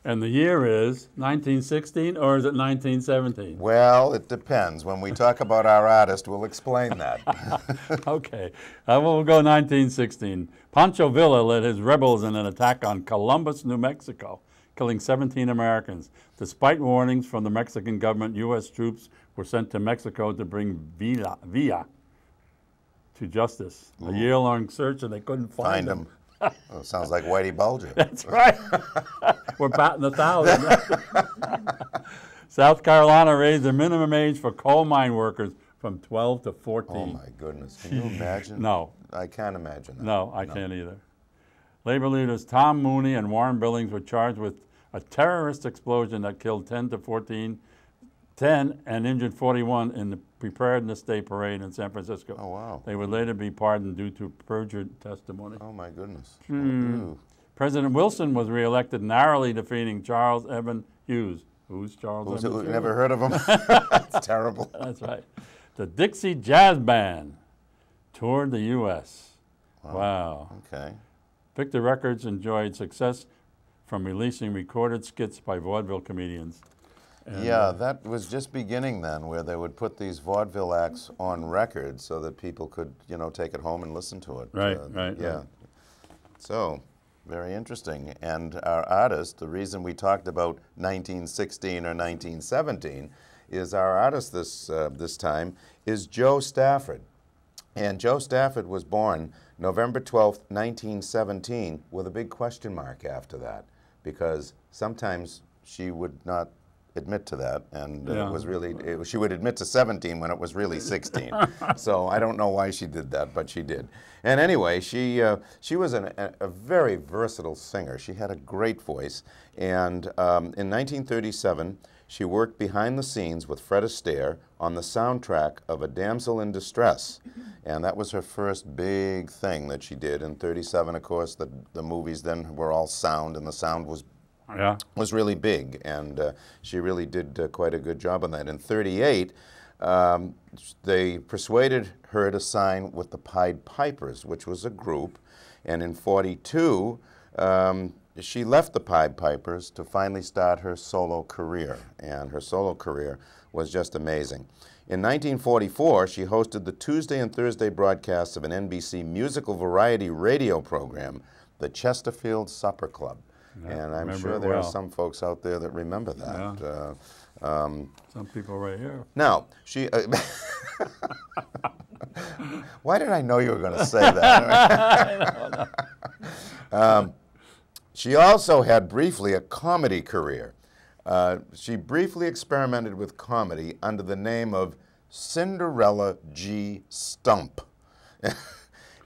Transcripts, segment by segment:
And the year is 1916 or is it 1917? Well, it depends. When we talk about our artist, we'll explain that. Okay, we'll go 1916. Pancho Villa led his rebels in an attack on Columbus, New Mexico, killing 17 Americans. Despite warnings from the Mexican government, U.S. troops were sent to Mexico to bring Villa to justice. A year-long search and they couldn't find him. Oh, sounds like Whitey Bulger. That's right. We're batting 1,000. South Carolina raised the minimum age for coal mine workers from 12 to 14. Oh, my goodness. Can you imagine? No. I can't imagine that. No, I can't either. Labor leaders Tom Mooney and Warren Billings were charged with a terrorist explosion that killed 10 and injured 41 in the Preparedness Day parade in San Francisco. Oh, wow. They would later be pardoned due to perjured testimony. Oh, my goodness. President Wilson was reelected, narrowly defeating Charles Evan Hughes. Who's Charles Evan Hughes? Never heard of him. That's terrible. That's right. The Dixie Jazz Band toured the U.S. Wow. Okay. Victor Records enjoyed success from releasing recorded skits by vaudeville comedians. And yeah, that was just beginning then, where they would put these vaudeville acts on record so that people could, you know, take it home and listen to it. Right, Yeah. right. So, very interesting. And our artist, the reason we talked about 1916 or 1917, is our artist this time is Joe Stafford. And Joe Stafford was born November 12th, 1917, with a big question mark after that, because sometimes she would not admit to that, and it was really, she would admit to 17 when it was really 16. So I don't know why she did that, but she did. And anyway, she was a very versatile singer. She had a great voice, and in 1937, she worked behind the scenes with Fred Astaire on the soundtrack of A Damsel in Distress, and that was her first big thing that she did. In 37, of course, the movies then were all sound, and the sound was really big, and she really did quite a good job on that. In 38, they persuaded her to sign with the Pied Pipers, which was a group, and in 42, she left the Pied Pipers to finally start her solo career, and her solo career was just amazing. In 1944, she hosted the Tuesday and Thursday broadcasts of an NBC musical variety radio program, the Chesterfield Supper Club. Yeah, and I'm sure there are some folks out there that remember that. Yeah. Some people right here. Now, she... Why did I know you were going to say that? She also had briefly a comedy career. She briefly experimented with comedy under the name of Cinderella G. Stump.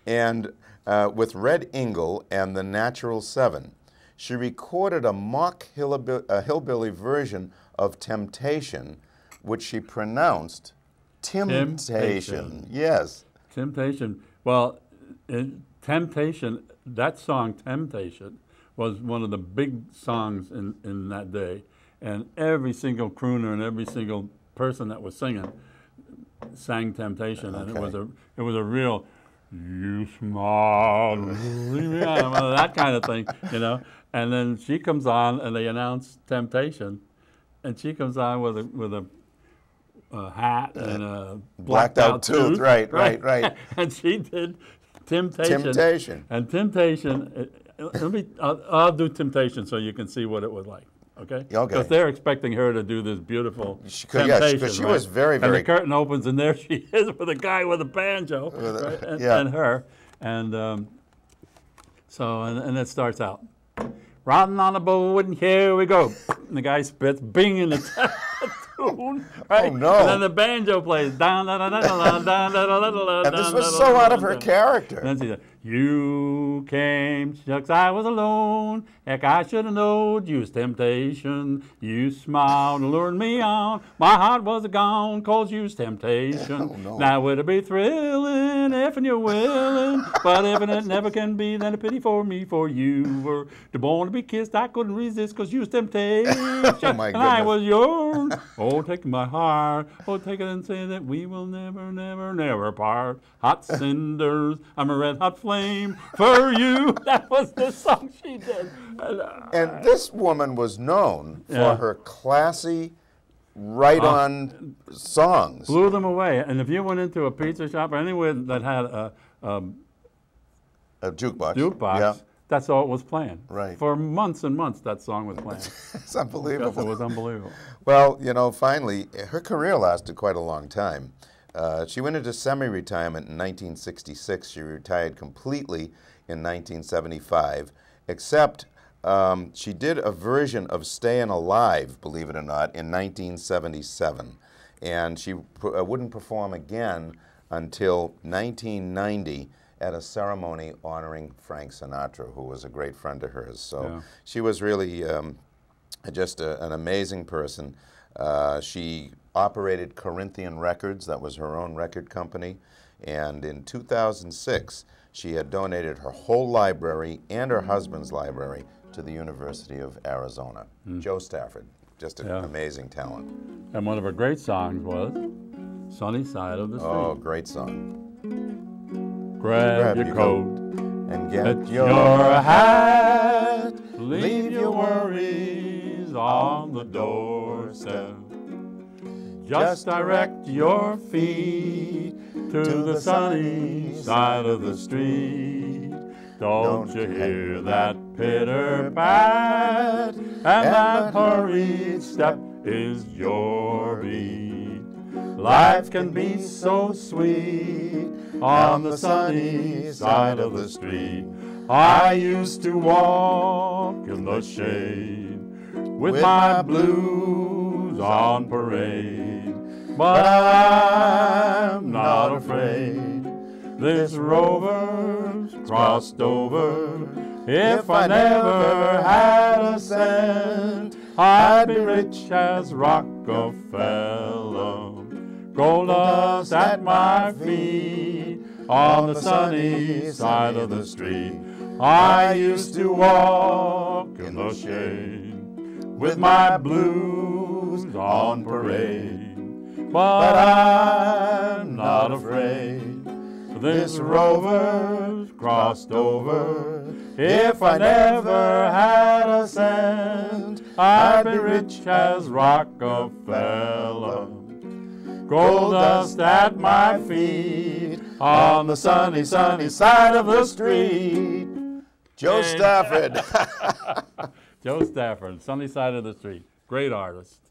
And with Red Ingle and the Natural Seven. She recorded a mock hillbilly version of Temptation, which she pronounced Temptation. Yes. Temptation. Well, Temptation, that song, Temptation, was one of the big songs in that day. And every single crooner and every single person that was singing sang Temptation. And it was a real, you smile, that kind of thing, you know. And then she comes on, and they announce Temptation, and. She comes on with a hat and a blacked out tooth. Right. And she did Temptation. And Temptation. I'll do Temptation so you can see what it was like. Okay. Because they're expecting her to do this beautiful Temptation. Yes, because she was very. And the curtain opens, and there she is with a guy with a banjo, and her, and so it starts out. Riding on a boat, and here we go. And the guy spits, bing, in the tune, right? Oh, no. And then the banjo plays. And this was so out of her character. And then she said, you came, shucks, I was alone. Heck, I should have known you was temptation. You smiled and lured me on. My heart was gone, cause you was temptation. Oh, no. Now would it be thrilling if you're willing? But if it never can be, then a pity for me, for you were the born to be kissed. I couldn't resist, cause you was temptation. Oh, my and I goodness. was yours. Oh, take my heart. Oh, take it and say that we will never, never, never part. Hot cinders, I'm a red hot flame. flame for you. That was the song she did. And this woman was known for her classy, right-on songs. Blew them away. And if you went into a pizza shop or anywhere that had a jukebox. that's all it was playing. Right. For months and months, that song was playing. It's unbelievable. Yes, it was unbelievable. Well, you know, finally, her career lasted quite a long time. She went into semi-retirement in 1966. She retired completely in 1975, except she did a version of Stayin' Alive, believe it or not, in 1977. And she wouldn't perform again until 1990 at a ceremony honoring Frank Sinatra, who was a great friend of hers. So she was really just an amazing person. She operated Corinthian Records, that was her own record company, and in 2006 she had donated her whole library and her husband's library to the University of Arizona. Jo Stafford, just an amazing talent. And one of her great songs was Sunny Side of the Street. Oh, great song. Grab your coat and get your hat, leave your worries on the doorstep. Just direct your feet to the sunny side of the street. Don't you hear that pitter-pat? And that hurried step is your beat. Life can be so sweet on the sunny side of the street. I used to walk in the shade with my blues on parade, but I'm not afraid. This rover's crossed over. If I never had a cent, I'd be rich as Rockefeller. Gold dust at my feet on the sunny side of the street. I used to walk in the shade with my blues on parade, but I'm not afraid. This rover's crossed over. If I never had a cent, I'd be rich as Rockefeller. Gold dust at my feet on the sunny, sunny side of the street. Jo Stafford. Jo Stafford, Sunny Side of the Street. Great artist.